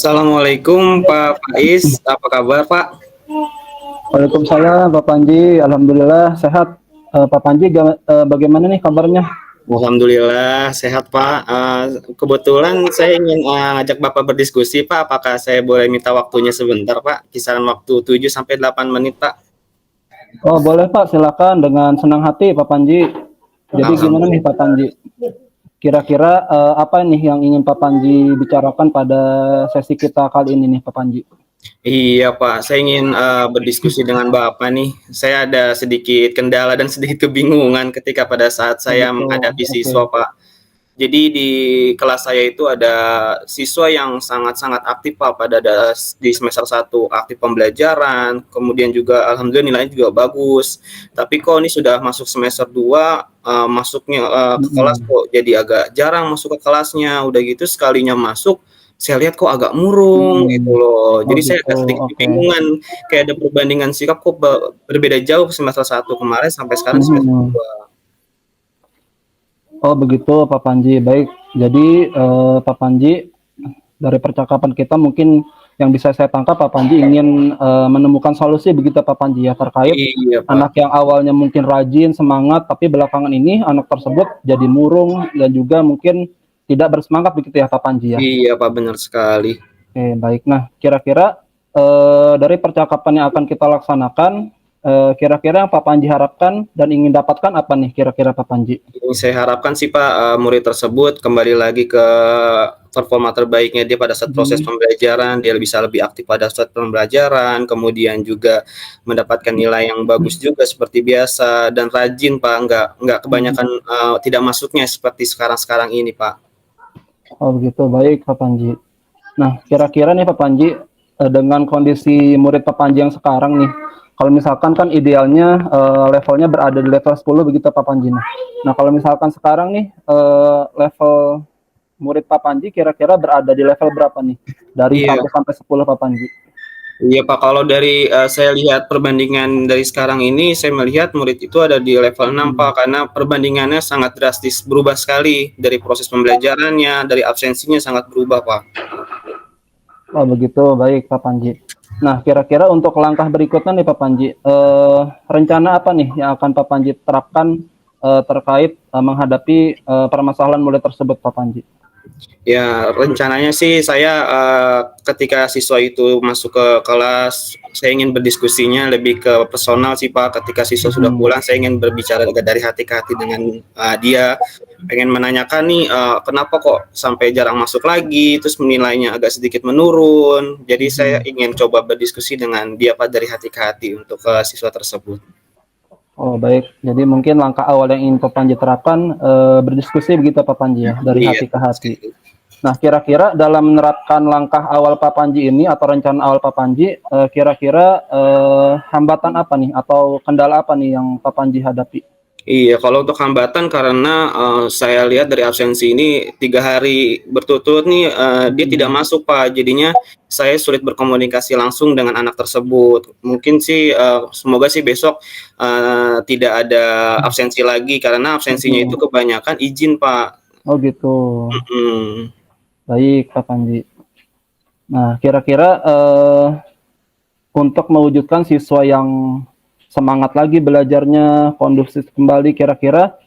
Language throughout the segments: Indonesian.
Assalamualaikum Pak Faiz, apa kabar Pak? Waalaikumsalam Pak Panji, alhamdulillah sehat. Pak Panji, bagaimana nih kabarnya? Alhamdulillah sehat Pak. Kebetulan saya ingin ajak Bapak berdiskusi Pak, apakah saya boleh minta waktunya sebentar Pak? Kisaran waktu 7 sampai 8 menit Pak. Oh boleh Pak, silakan dengan senang hati Pak Panji. Jadi gimana nih Pak Alhamdulillah. Panji? Kira-kira apa nih yang ingin Pak Panji bicarakan pada sesi kita kali ini nih Pak Panji? Iya Pak, saya ingin berdiskusi dengan Bapak nih. Saya ada sedikit kendala dan sedikit kebingungan ketika pada saat Oh saya gitu, menghadapi oke. siswa Pak. Jadi di kelas saya itu ada siswa yang sangat-sangat aktif Pak di semester 1 aktif pembelajaran, kemudian juga alhamdulillah nilainya juga bagus. Tapi kok ini sudah masuk semester 2 masuknya ke kelas Mm-mm. kok jadi agak jarang masuk ke kelasnya. Udah gitu sekalinya masuk saya lihat kok agak murung gitu Mm-mm. loh. Oh Jadi saya gitu, agak sedikit oke. kebingungan, kayak ada perbandingan sikap kok berbeda jauh semester 1 kemarin sampai sekarang semester Mhm. 2. Oh begitu Pak Panji, baik. Jadi Pak Panji, dari percakapan kita mungkin yang bisa saya tangkap Pak Panji ingin menemukan solusi begitu Pak Panji ya terkait Iya, Pak. anak yang awalnya mungkin rajin, semangat, tapi belakangan ini anak tersebut jadi murung dan juga mungkin tidak bersemangat begitu ya Pak Panji ya. Iya, Pak, benar sekali. Oke, baik. Nah, kira-kira dari percakapan yang akan kita laksanakan, kira-kira yang Pak Panji harapkan dan ingin dapatkan apa nih kira-kira Pak Panji? Ini saya harapkan sih Pak, murid tersebut kembali lagi ke performa terbaiknya dia pada saat proses Mhm. pembelajaran, dia bisa lebih aktif pada saat pembelajaran, kemudian juga mendapatkan nilai yang bagus juga seperti biasa dan rajin Pak, nggak Mhm. kebanyakan, tidak masuknya seperti sekarang-sekarang ini Pak. Oh begitu, baik Pak Panji. Nah, kira-kira nih Pak Panji, dengan kondisi murid Pak Panji yang sekarang nih, kalau misalkan kan idealnya levelnya berada di level 10 begitu Pak Panji. Nah, kalau misalkan sekarang nih level murid Pak Panji kira-kira berada di level berapa nih? Dari Iya. 1 sampai 10 Pak Panji. Iya Pak, kalau dari saya lihat perbandingan dari sekarang ini, saya melihat murid itu ada di level 6 Hmm. Pak, karena perbandingannya sangat drastis berubah sekali dari proses pembelajarannya, dari absensinya sangat berubah Pak. Oh begitu, baik Pak Panji. Nah, kira-kira untuk langkah berikutnya nih Pak Panji, rencana apa nih yang akan Pak Panji terapkan terkait menghadapi permasalahan murid tersebut Pak Panji? Ya, rencananya sih saya ketika siswa itu masuk ke kelas, saya ingin berdiskusinya lebih ke personal sih Pak. Ketika siswa sudah Mhm. pulang, saya ingin berbicara dari hati ke hati dengan dia. Pengen menanyakan nih, kenapa kok sampai jarang masuk lagi, terus nilainya agak sedikit menurun. Jadi saya Mhm. ingin coba berdiskusi dengan dia Pak dari hati ke hati untuk siswa tersebut. Oh baik, jadi mungkin langkah awal yang ingin Pak Panji terapkan berdiskusi begitu Pak Panji ya, dari Iya, hati ke hati. Nah, kira-kira dalam menerapkan langkah awal Pak Panji ini atau rencana awal Pak Panji, kira-kira hambatan apa nih atau kendala apa nih yang Pak Panji hadapi? Iya, kalau untuk hambatan karena saya lihat dari absensi ini 3 hari berturut-turut nih dia tidak Mhm. masuk Pak. Jadinya saya sulit berkomunikasi langsung dengan anak tersebut. Mungkin sih semoga sih besok tidak ada absensi lagi karena absensinya itu Mhm. kebanyakan izin Pak. Oh gitu. Mhm. Baik Pak Panji. Nah, kira-kira untuk mewujudkan siswa yang semangat lagi belajarnya, kondusif kembali, kira-kira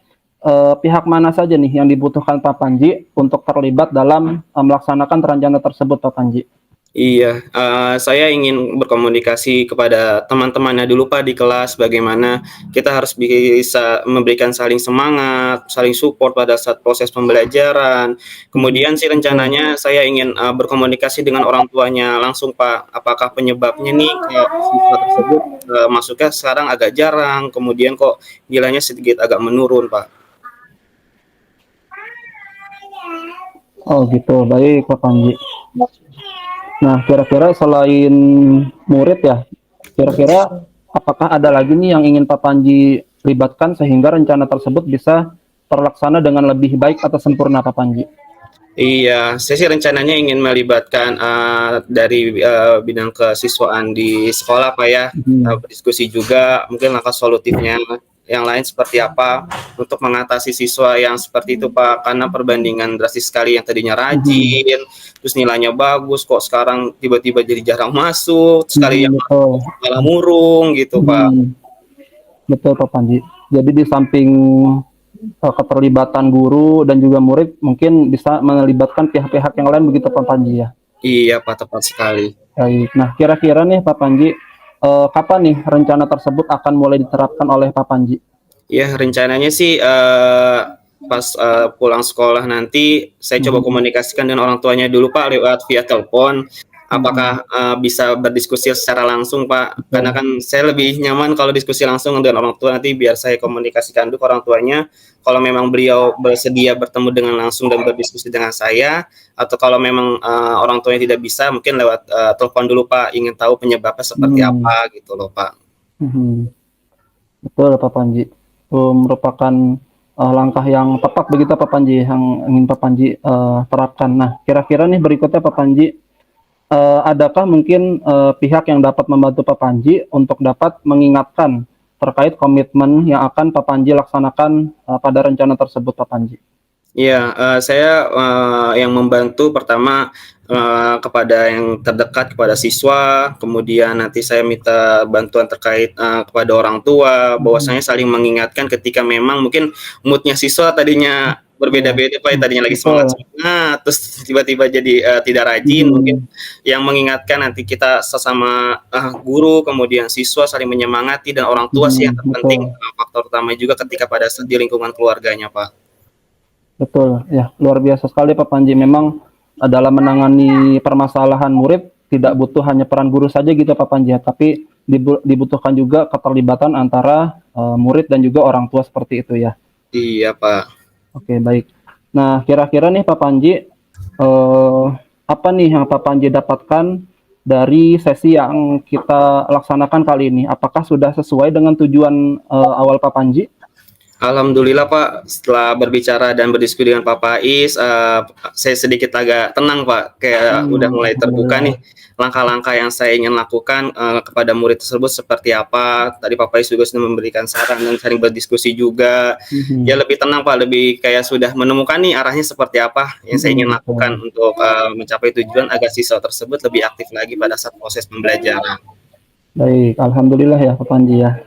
pihak mana saja nih yang dibutuhkan Pak Panji untuk terlibat dalam melaksanakan rencana tersebut Pak Panji? Iya, saya ingin berkomunikasi kepada teman-temannya dulu Pak di kelas, bagaimana kita harus bisa memberikan saling semangat, saling support pada saat proses pembelajaran. Mhm. Kemudian sih Oke. rencananya saya ingin berkomunikasi dengan orang tuanya langsung Pak, apakah penyebabnya nih kok siswa tersebut masuknya sekarang agak jarang, kemudian kok nilainya sedikit agak menurun Pak. Oh gitu, baik Pak Panji. Nah, kira-kira selain murid ya, kira-kira apakah ada lagi nih yang ingin Pak Panji libatkan sehingga rencana tersebut bisa terlaksana dengan lebih baik atau sempurna Pak Panji? Iya, saya sih rencananya ingin melibatkan dari bidang kesiswaan di sekolah Pak ya, Mhm. berdiskusi juga mungkin langkah solutifnya. yang lain seperti apa untuk mengatasi siswa yang seperti itu Pak, karena perbandingan drastis sekali, yang tadinya rajin, terus nilainya bagus, kok sekarang tiba-tiba jadi jarang masuk, sekali yang Betul. malah murung gitu Pak. Betul Pak Panji. Jadi di samping keterlibatan guru dan juga murid, mungkin bisa melibatkan pihak-pihak yang lain begitu Pak Panji ya. Iya Pak, tepat sekali. Baik. Nah, kira-kira nih Pak Panji, kapan nih rencana tersebut akan mulai diterapkan oleh Pak Panji? Ya rencananya sih pas pulang sekolah nanti saya coba komunikasikan dengan orang tuanya dulu Pak lewat via telepon. Apakah bisa berdiskusi secara langsung Pak? Karena kan saya lebih nyaman kalau diskusi langsung dengan orang tua, nanti biar saya komunikasikan dulu ke orang tuanya. Kalau memang beliau bersedia bertemu dengan langsung dan berdiskusi dengan saya, atau kalau memang orang tuanya tidak bisa, mungkin lewat telepon dulu Pak. Ingin tahu penyebabnya seperti apa gitu loh Pak. Betul Pak Panji. Merupakan langkah yang tepat begitu Pak Panji yang ingin Pak Panji terapkan. Nah, kira-kira nih berikutnya Pak Panji, adakah mungkin pihak yang dapat membantu Pak Panji untuk dapat mengingatkan terkait komitmen yang akan Pak Panji laksanakan pada rencana tersebut Pak Panji? Iya, saya yang membantu pertama kepada yang terdekat, kepada siswa, kemudian nanti saya minta bantuan terkait kepada orang tua, bahwasanya saling mengingatkan ketika memang mungkin moodnya siswa tadinya berbeda-beda Pak, tadinya lagi semangat, terus tiba-tiba jadi tidak rajin, mungkin yang mengingatkan nanti kita sesama guru, kemudian siswa saling menyemangati, dan orang tua sih yang terpenting, faktor utama juga ketika pada di lingkungan keluarganya Pak. Betul, ya luar biasa sekali Pak Panji. Memang dalam menangani permasalahan murid tidak butuh hanya peran guru saja gitu Pak Panji, tapi dibutuhkan juga keterlibatan antara murid dan juga orang tua seperti itu ya. Iya Pak. Oke baik. Nah kira-kira nih Pak Panji, apa nih yang Pak Panji dapatkan dari sesi yang kita laksanakan kali ini? Apakah sudah sesuai dengan tujuan awal Pak Panji? Alhamdulillah Pak, setelah berbicara dan berdiskusi dengan Pak Pais, saya sedikit agak tenang Pak, kayak udah mulai terbuka nih langkah-langkah yang saya ingin lakukan kepada murid tersebut seperti apa. Tadi Pak Pais juga sudah memberikan saran dan sering berdiskusi juga. Ya lebih tenang Pak, lebih kayak sudah menemukan nih arahnya seperti apa yang saya ingin lakukan untuk mencapai tujuan agar siswa tersebut lebih aktif lagi pada saat proses pembelajaran. Baik, alhamdulillah ya Pak Panji ya.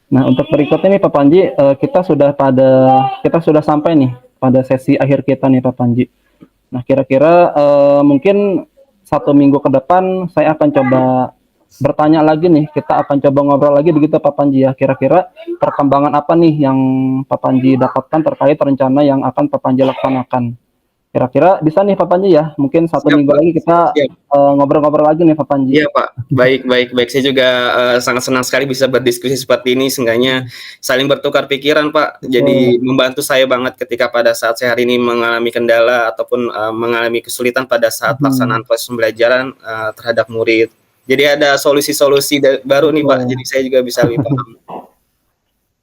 Nah, untuk berikutnya nih Pak Panji, kita sudah sampai nih pada sesi akhir kita nih Pak Panji. Nah, kira-kira mungkin 1 minggu ke depan saya akan coba bertanya lagi nih, kita akan coba ngobrol lagi begitu Pak Panji ya. Kira-kira perkembangan apa nih yang Pak Panji dapatkan terkait rencana yang akan Pak Panji laksanakan. Kira-kira bisa nih Pak Panji ya, mungkin 1 minggu lagi kita ngobrol-ngobrol lagi nih Pak Panji. Iya Pak, baik. Saya juga sangat senang sekali bisa berdiskusi seperti ini, seenggaknya saling bertukar pikiran Pak. Jadi membantu saya banget ketika pada saat saya hari ini mengalami kendala ataupun mengalami kesulitan pada saat pelaksanaan proses pembelajaran terhadap murid. Jadi ada solusi-solusi baru nih Pak, jadi saya juga bisa lebih paham.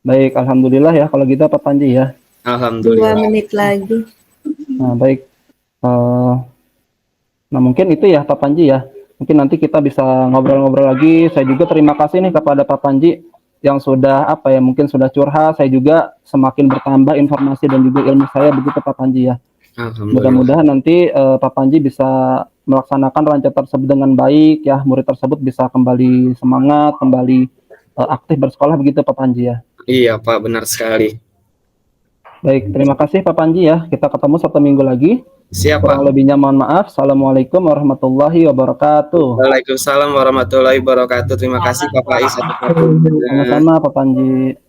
Baik, alhamdulillah ya kalau gitu Pak Panji ya. Alhamdulillah. 2 menit lagi. Nah, baik. Nah, mungkin itu ya Pak Panji ya. Mungkin nanti kita bisa ngobrol-ngobrol lagi. Saya juga terima kasih nih kepada Pak Panji yang sudah mungkin sudah curhat. Saya juga semakin bertambah informasi dan juga ilmu saya begitu Pak Panji ya. Mudah-mudahan nanti Pak Panji bisa melaksanakan rencana tersebut dengan baik ya. Murid tersebut bisa kembali semangat, kembali aktif bersekolah begitu Pak Panji ya. Iya Pak, benar sekali. Baik, terima kasih Pak Panji ya. Kita ketemu 1 minggu lagi. Siap Pak. Kurang lebihnya mohon maaf. Assalamualaikum warahmatullahi wabarakatuh. Waalaikumsalam warahmatullahi wabarakatuh. Terima kasih Pak Pais. Sama-sama Pak Panji.